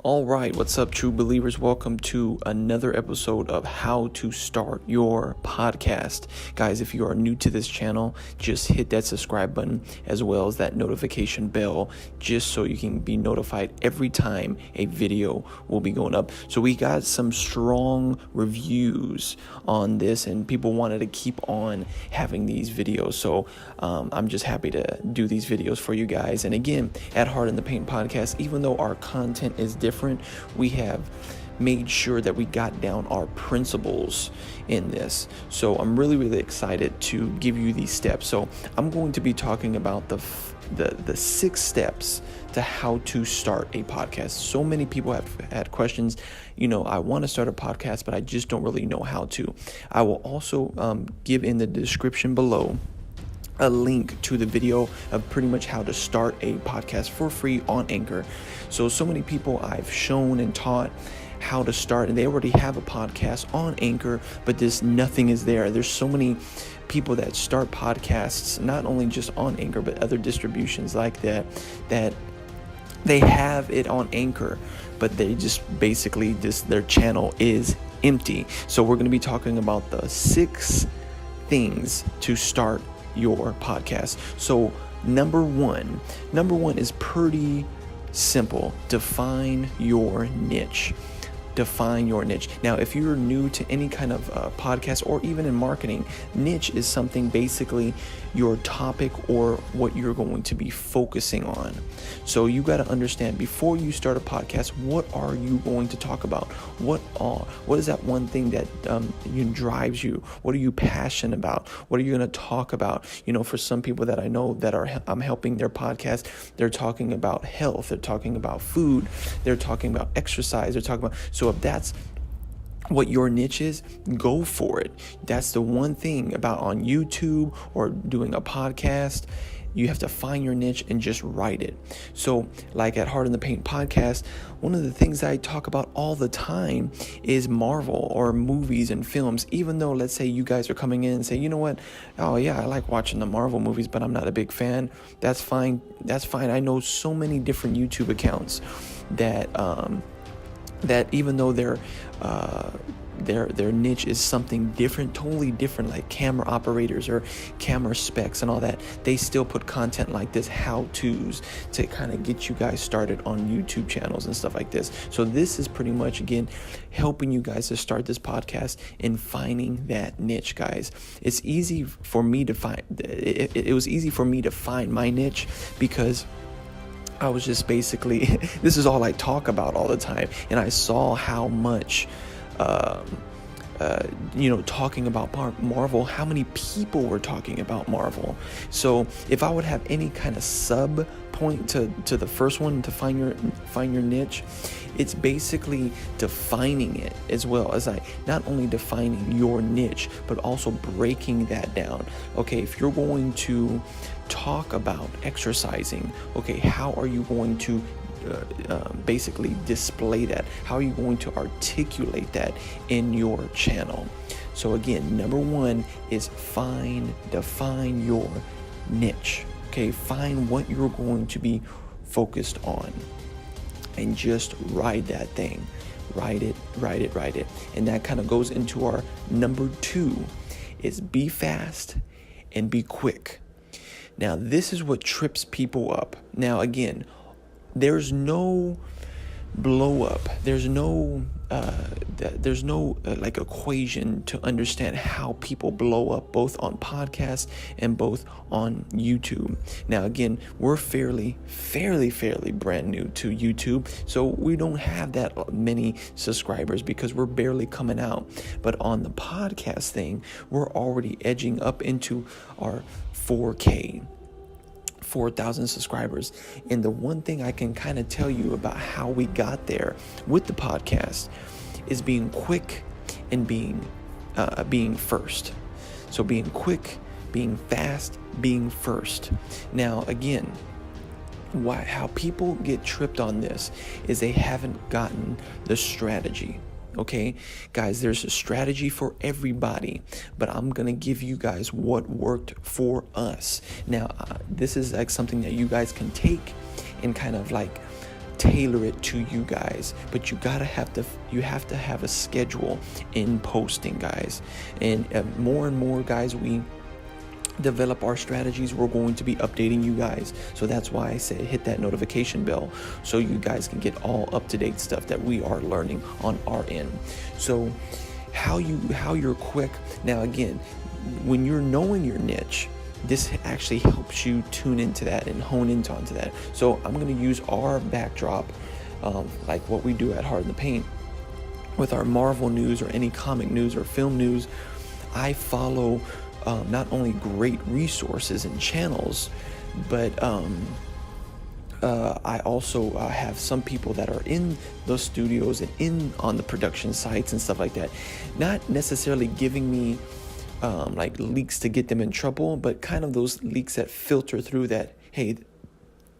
All right, what's up, true believers? Welcome to another episode of How to Start Your Podcast. Guys, if you are new to this channel, just hit that subscribe button as well as that notification bell just so you can be notified every time a video will be going up. So we got some strong reviews on this and people wanted to keep on having these videos. So I'm just happy to do these videos for you guys. And again, at Heart in the Paint podcast, even though our content is different, we have made sure that we got down our principles in this. So I'm really excited to give you these steps. So I'm going to be talking about the 6 steps to how to start a podcast. So many people have had questions. I want to start a podcast, but I just don't really know how to. I will also give in the description below a link to the video of pretty much how to start a podcast for free on Anchor. So many people I've shown and taught how to start, and they already have a podcast on Anchor, but nothing is there. There's so many people that start podcasts, not only just on Anchor, but other distributions like that they have it on Anchor, but they just basically their channel is empty. So we're going to be talking about the 6 things to start your podcast. So number one is pretty simple. Define your niche. Now, if you're new to any kind of podcast or even in marketing, niche is something basically your topic or what you're going to be focusing on. So you got to understand before you start a podcast, what are you going to talk about? What is that one thing that drives you? What are you passionate about? What are you going to talk about? For some people that I know that I'm helping their podcast, they're talking about health, they're talking about food, they're talking about exercise, they're talking about. So if that's what your niche is, go for it. That's the one thing about on YouTube or doing a podcast. You have to find your niche and just write it. So like at Heart in the Paint podcast, one of the things I talk about all the time is Marvel or movies and films. Even though, let's say you guys are coming in and say, you know what? Oh yeah, I like watching the Marvel movies, but I'm not a big fan. That's fine. I know so many different YouTube accounts that even though their niche is something different, totally different, like camera operators or camera specs and all that, they still put content like this, how-tos, to kind of get you guys started on YouTube channels and stuff like this. So this is pretty much, again, helping you guys to start this podcast and finding that niche, guys. It's easy for me to find. It was easy for me to find my niche because I was just basically, this is all I talk about all the time. And I saw how much, talking about Marvel, how many people were talking about Marvel. So if I would have any kind of sub point to the first one, to find your niche, it's basically defining it as well as not only defining your niche, but also breaking that down. Okay, if you're going to talk about exercising, okay, how are you going to basically display that? How are you going to articulate that in your channel? So again, number 1 is define your niche. Okay, find what you're going to be focused on and just write that thing. Write it. And that kind of goes into our number 2 is be fast and be quick. Now, this is what trips people up. Now, again, there's no blow up. There's no equation to understand how people blow up both on podcasts and both on YouTube. Now, again, we're fairly brand new to YouTube, so we don't have that many subscribers because we're barely coming out. But on the podcast thing, we're already edging up into our 4K. 4,000 subscribers. And the one thing I can kind of tell you about how we got there with the podcast is being quick and being first. So being quick, being fast, being first. Now, again, how people get tripped on this is they haven't gotten the strategy. Okay, guys, there's a strategy for everybody, but I'm going to give you guys what worked for us. Now, this is like something that you guys can take and kind of like tailor it to you guys, but you have to have a schedule in posting, guys. And more and more, guys, we develop our strategies, we're going to be updating you guys. So that's why I say hit that notification bell so you guys can get all up-to-date stuff that we are learning on our end. So how you're quick. Now again, when you're knowing your niche, this actually helps you tune into that and hone onto that. So I'm going to use our backdrop, like what we do at Heart in the Paint with our Marvel news or any comic news or film news. I follow not only great resources and channels, but I also have some people that are in those studios and on the production sites and stuff like that, not necessarily giving me like leaks to get them in trouble, but kind of those leaks that filter through that, hey,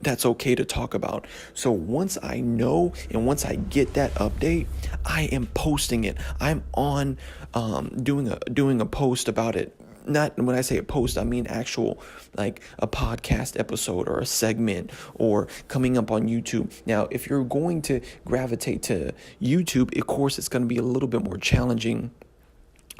that's okay to talk about. So once I know and once I get that update, I am posting it. I'm on doing a post about it. Not when I say a post, I mean actual, like a podcast episode or a segment or coming up on YouTube. Now, if you're going to gravitate to YouTube, of course, it's going to be a little bit more challenging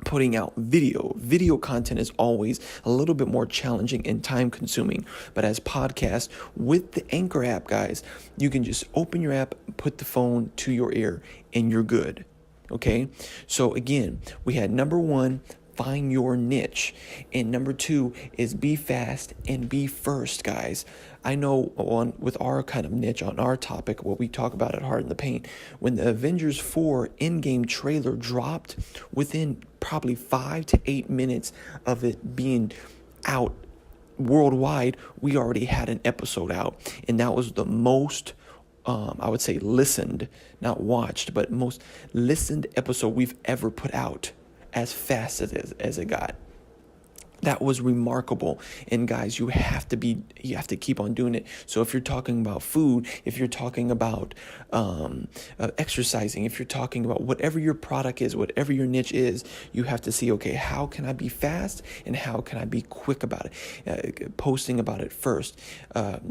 putting out video content is always a little bit more challenging and time consuming. But as podcasts with the Anchor app, guys, you can just open your app, put the phone to your ear, and you're good. Okay. So again, we had number one, find your niche. And number two is be fast and be first, guys. I know with our kind of niche on our topic, what we talk about at Heart in the Paint, when the Avengers 4 Endgame trailer dropped, within probably 5 to 8 minutes of it being out worldwide, we already had an episode out. And that was the most, I would say listened, not watched, but most listened episode we've ever put out, as fast as it got. That was remarkable. And guys, you have to keep on doing it. So if you're talking about food, if you're talking about exercising, if you're talking about whatever your product is, whatever your niche is, you have to see, okay, how can I be fast and how can I be quick about it? Posting about it first,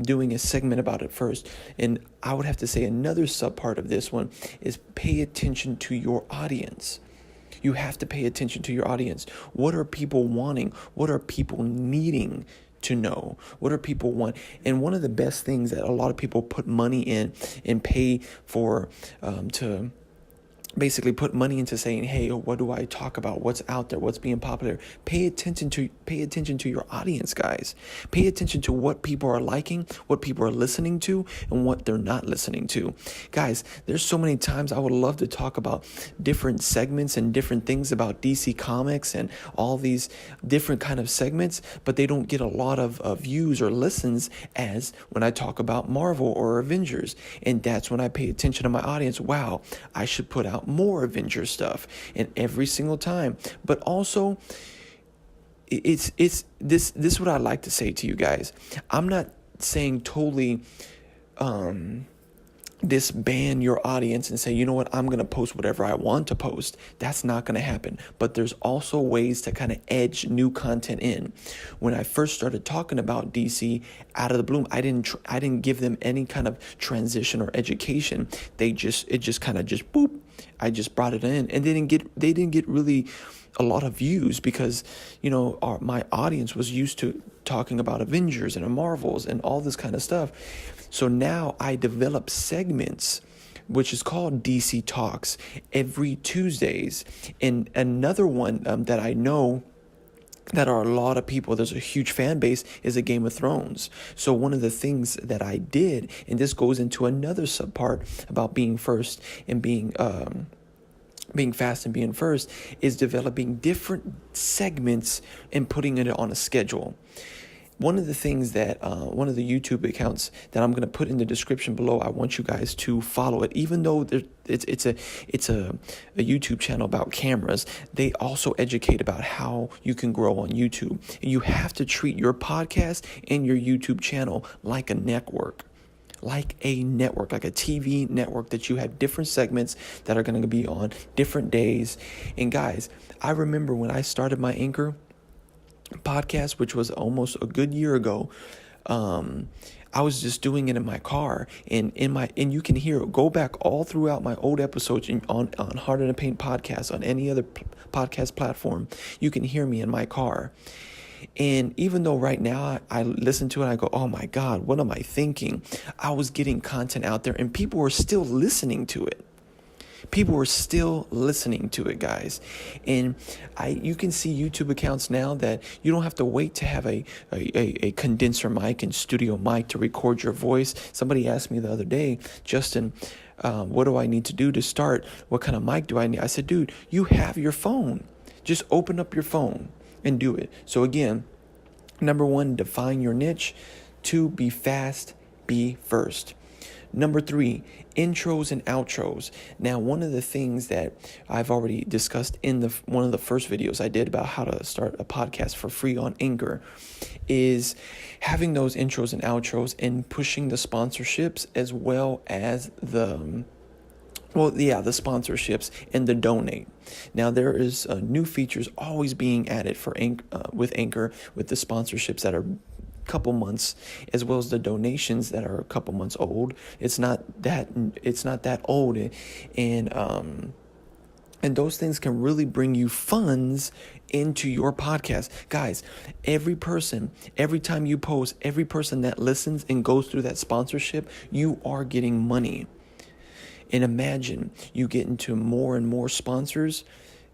doing a segment about it first. And I would have to say another subpart of this one is pay attention to your audience. You have to pay attention to your audience. What are people wanting? What are people needing to know? What do people want? And one of the best things that a lot of people put money in and pay for to basically put money into saying, hey, what do I talk about? What's out there? What's being popular? Pay attention to your audience, guys. Pay attention to what people are liking, what people are listening to, and what they're not listening to. Guys, there's so many times I would love to talk about different segments and different things about DC Comics and all these different kind of segments, but they don't get a lot of views or listens as when I talk about Marvel or Avengers. And that's when I pay attention to my audience. Wow, I should put out more Avengers stuff, and every single time. But also, it's this is what I like to say to you guys. I'm not saying totally disband your audience and say, you know what, I'm going to post whatever I want to post. That's not going to happen. But there's also ways to kind of edge new content in. When I first started talking about DC out of the blue, I didn't give them any kind of transition or education. It just kind of boop. I just brought it in, and they didn't get really a lot of views because, my audience was used to talking about Avengers and Marvels and all this kind of stuff. So now I develop segments, which is called DC Talks, every Tuesdays. And another one that I know that are a lot of people, there's a huge fan base, is a Game of Thrones. So one of the things that I did, and this goes into another subpart about being first and being fast and being first, is developing different segments and putting it on a schedule. One of the things that one of the YouTube accounts that I'm going to put in the description below, I want you guys to follow it. Even though it's a YouTube channel about cameras, they also educate about how you can grow on YouTube. And you have to treat your podcast and your YouTube channel like a network. Like a TV network, that you have different segments that are going to be on different days. And guys, I remember when I started my Anchor podcast, which was almost a good year ago, I was just doing it in my car, and you can hear it. Go back all throughout my old episodes on Heart in the Paint podcast, on any other podcast platform. You can hear me in my car. And even though right now I listen to it, I go, oh my God, what am I thinking? I was getting content out there and people were still listening to it. People were still listening to it, guys. And you can see YouTube accounts now that you don't have to wait to have a condenser mic and studio mic to record your voice. Somebody asked me the other day, Justin, what do I need to do to start? What kind of mic do I need? I said, dude, you have your phone. Just open up your phone and do it. So again, number 1, define your niche. 2, be fast, be first. Number 3, intros and outros. Now, one of the things that I've already discussed in one of the first videos I did about how to start a podcast for free on Anchor is having those intros and outros and pushing the sponsorships as well as the sponsorships and the donate. Now, there is new features always being added for with Anchor, with the sponsorships that are couple months, as well as the donations that are a couple months old. It's not that old, and those things can really bring you funds into your podcast. Guys, every time you post, every person that listens and goes through that sponsorship, you are getting money. And imagine you get into more and more sponsors.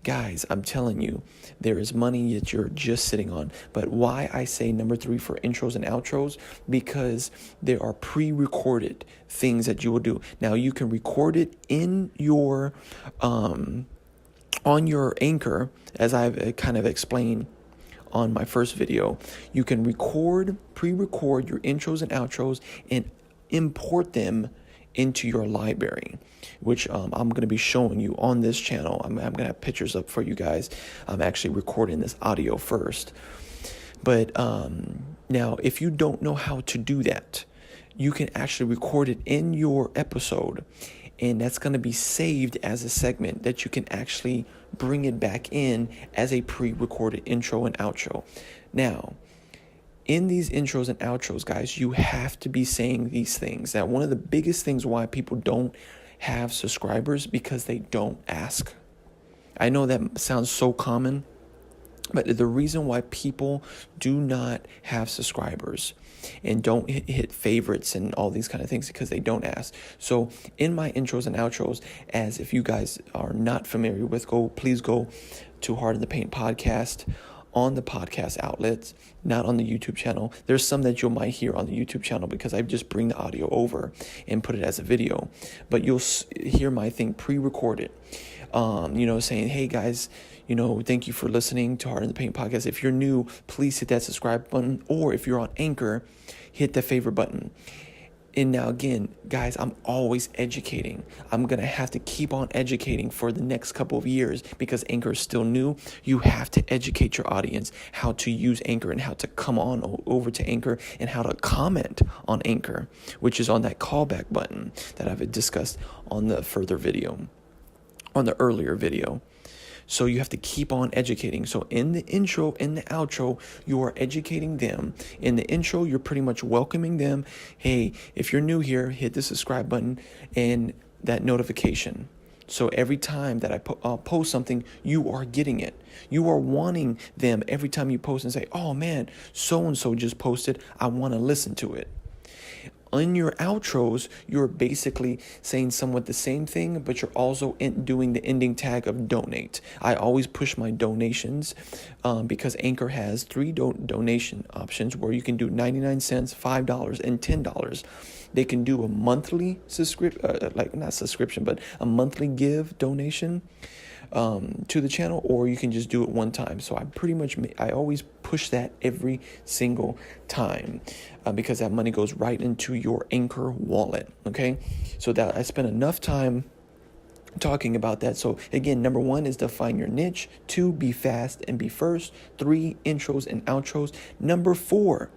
Guys, I'm telling you, there is money that you're just sitting on. But why I say number 3 for intros and outros, because there are pre-recorded things that you will do. Now, you can record it in your, on your Anchor, as I've kind of explained on my first video. You can pre-record your intros and outros and import them into your library, which I'm going to be showing you on this channel. I'm going to have pictures up for you guys. I'm actually recording this audio first. But now, if you don't know how to do that, you can actually record it in your episode, and that's going to be saved as a segment that you can actually bring it back in as a pre-recorded intro and outro. Now, in these intros and outros, guys, you have to be saying these things. Now, one of the biggest things why people don't have subscribers, because they don't ask. I know that sounds so common, but the reason why people do not have subscribers and don't hit favorites and all these kind of things, because they don't ask. So in my intros and outros, as if you guys are not familiar with, please go to Heart in the Paint podcast on the podcast outlets, not on the YouTube channel. There's some that you might hear on the YouTube channel because I just bring the audio over and put it as a video. But you'll hear my thing pre-recorded, saying, hey guys, thank you for listening to Heart in the Paint podcast. If you're new, please hit that subscribe button. Or if you're on Anchor, hit the favorite button. And now again, guys, I'm always educating. I'm going to have to keep on educating for the next couple of years because Anchor is still new. You have to educate your audience how to use Anchor and how to come on over to Anchor and how to comment on Anchor, which is on that callback button that I've discussed on the earlier video. So you have to keep on educating. So in the intro and the outro, you are educating them. In the intro, you're pretty much welcoming them. Hey, if you're new here, hit the subscribe button and that notification. So every time that I post something, you are getting it. You are wanting them every time you post and say, oh man, so-and-so just posted. I want to listen to it. In your outros, you're basically saying somewhat the same thing, but you're also doing the ending tag of donate. I always push my donations because Anchor has 3 donation options where you can do 99 cents, $5, and $10. They can do a monthly a monthly give donation to the channel, or you can just do it one time. So I always push that every single time because that money goes right into your Anchor wallet. Okay, so that I spent enough time talking about that. So again, number 1 is define your niche. 2, be fast and be first. 3, intros and outros. Number 4,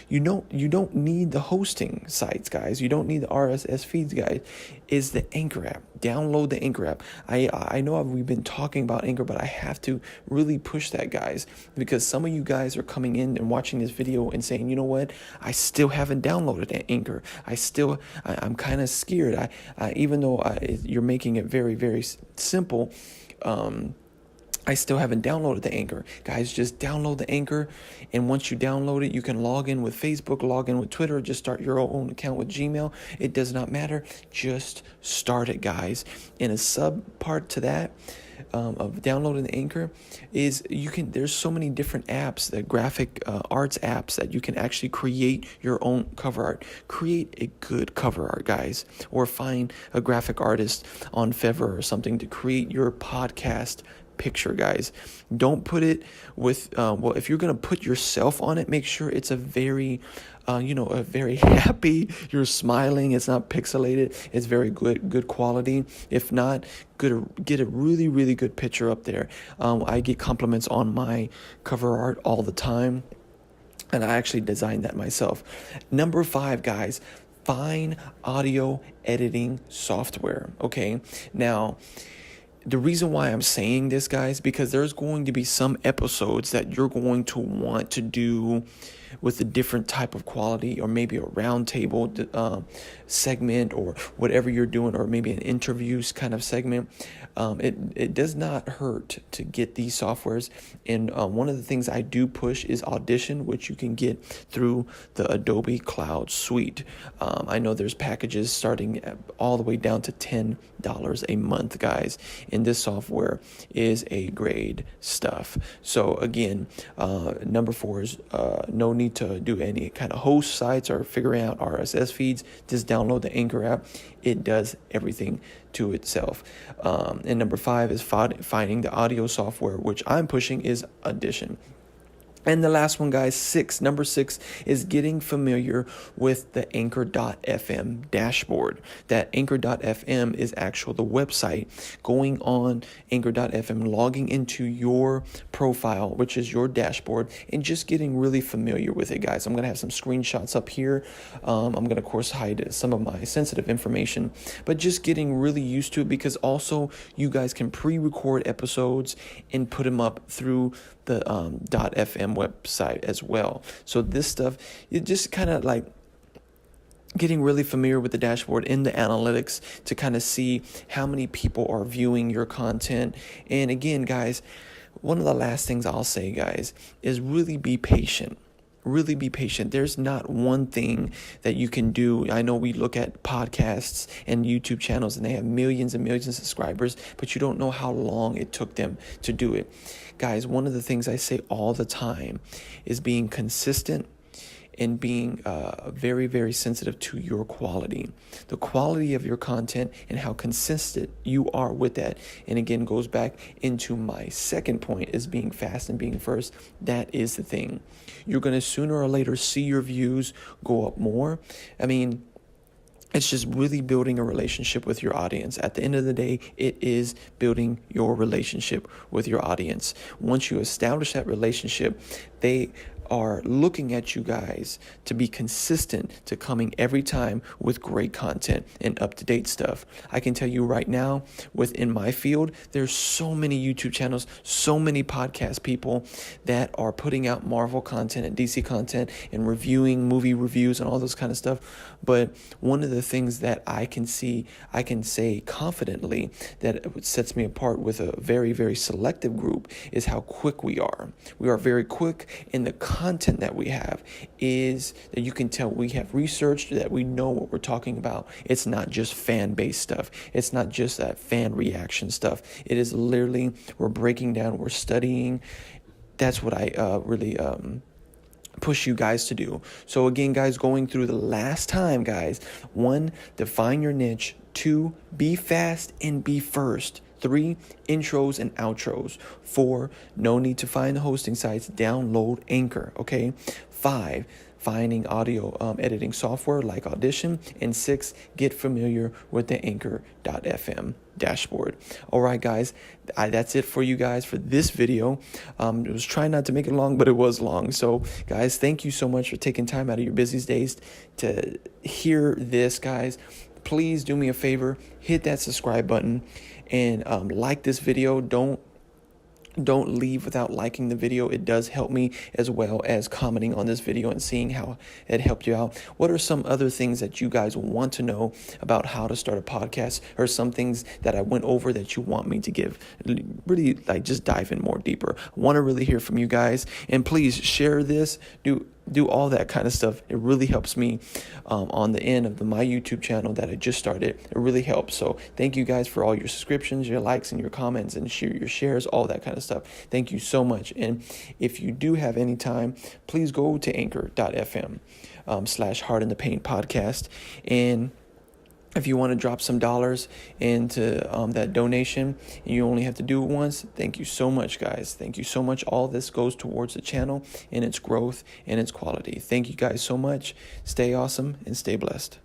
You don't need the hosting sites, guys. You don't need the RSS feeds, guys. Is the Anchor app. Download the Anchor app. I know we've been talking about Anchor, but I have to really push that, guys, because some of you guys are coming in and watching this video and saying, you know what, I still haven't downloaded Anchor. I'm kind of scared. Even though you're making it very, very simple, I still haven't downloaded the Anchor. Guys, just download the Anchor. And once you download it, you can log in with Facebook, log in with Twitter, just start your own account with Gmail. It does not matter. Just start it, guys. And a sub part to that of downloading the Anchor is there's so many different apps, the graphic arts apps, that you can actually create your own cover art. Create a good cover art, guys. Or find a graphic artist on Fiverr or something to create your podcast picture, guys. Don't put it with if you're gonna put yourself on it, make sure it's a very a very happy, you're smiling, it's not pixelated, it's very good quality. If not, get a really, really good picture up there. I get compliments on my cover art all the time, and I actually designed that myself. Number 5, guys, find audio editing software. Okay, now the reason why I'm saying this, guys, because there's going to be some episodes that you're going to want to do with a different type of quality, or maybe a roundtable segment, or whatever you're doing, or maybe an interviews kind of segment. It does not hurt to get these softwares. And one of the things I do push is Audition, which you can get through the Adobe Cloud Suite. I know there's packages starting all the way down to $10 a month, guys. And this software is a great stuff. So again, number 4 is no need to do any kind of host sites or figuring out RSS feeds. Just download the Anchor app. It does everything to itself. And number 5 is finding the audio software, which I'm pushing is Audition. And the last one, guys, number 6 is getting familiar with the Anchor.fm dashboard. That Anchor.fm is actually the website. Going on Anchor.fm, logging into your profile, which is your dashboard, and just getting really familiar with it, guys. I'm going to have some screenshots up here. I'm going to, of course, hide some of my sensitive information, but just getting really used to it, because also you guys can pre-record episodes and put them up through the .fm website as well. So this stuff, it just kind of like getting really familiar with the dashboard in the analytics to kind of see how many people are viewing your content. And again, guys, one of the last things I'll say, guys, is really be patient. Really be patient. There's not one thing that you can do. I know we look at podcasts and YouTube channels and they have millions and millions of subscribers, but you don't know how long it took them to do it. Guys, one of the things I say all the time is being consistent and being very, very sensitive to your quality, the quality of your content, and how consistent you are with that. And again, goes back into my second point, is being fast and being first. That is the thing. You're going to sooner or later see your views go up more. I mean, it's just really building a relationship with your audience. At the end of the day, it is building your relationship with your audience. Once you establish that relationship, they are looking at you guys to be consistent, to coming every time with great content and up-to-date stuff. I can tell you right now, within my field, there's so many YouTube channels, so many podcast people that are putting out Marvel content and DC content and reviewing movie reviews and all those kind of stuff. But one of the things that I can say confidently that sets me apart with a very, very selective group is how quick we are. We are very quick, in the content that we have is that you can tell we have researched, that we know what we're talking about. It's not just fan-based stuff. It's not just that fan reaction stuff. It is literally, we're breaking down, we're studying. That's what I really push you guys to do. So again, guys, going through the last time, guys, 1, define your niche. 2, be fast and be first. 3, intros and outros. 4, no need to find the hosting sites. Download Anchor, okay? 5, finding audio editing software like Audition. And 6, get familiar with the Anchor.fm dashboard. All right, guys, that's it for you guys for this video. I was trying not to make it long, but it was long. So, guys, thank you so much for taking time out of your busy days to hear this, guys. Please do me a favor, hit that subscribe button and like this video. Don't leave without liking the video. It does help me, as well as commenting on this video and seeing how it helped you out. What are some other things that you guys want to know about how to start a podcast, or some things that I went over that you want me to give, really like just dive in more deeper? I want to really hear from you guys, and please share this, do all that kind of stuff. It really helps me on the end of my YouTube channel that I just started. It really helps. So thank you guys for all your subscriptions, your likes, and your comments, and your shares, all that kind of stuff. Thank you so much. And if you do have any time, please go to anchor.fm /Heart in the Paint podcast. And if you want to drop some dollars into that donation, and you only have to do it once, thank you so much, guys. Thank you so much. All this goes towards the channel and its growth and its quality. Thank you guys so much. Stay awesome and stay blessed.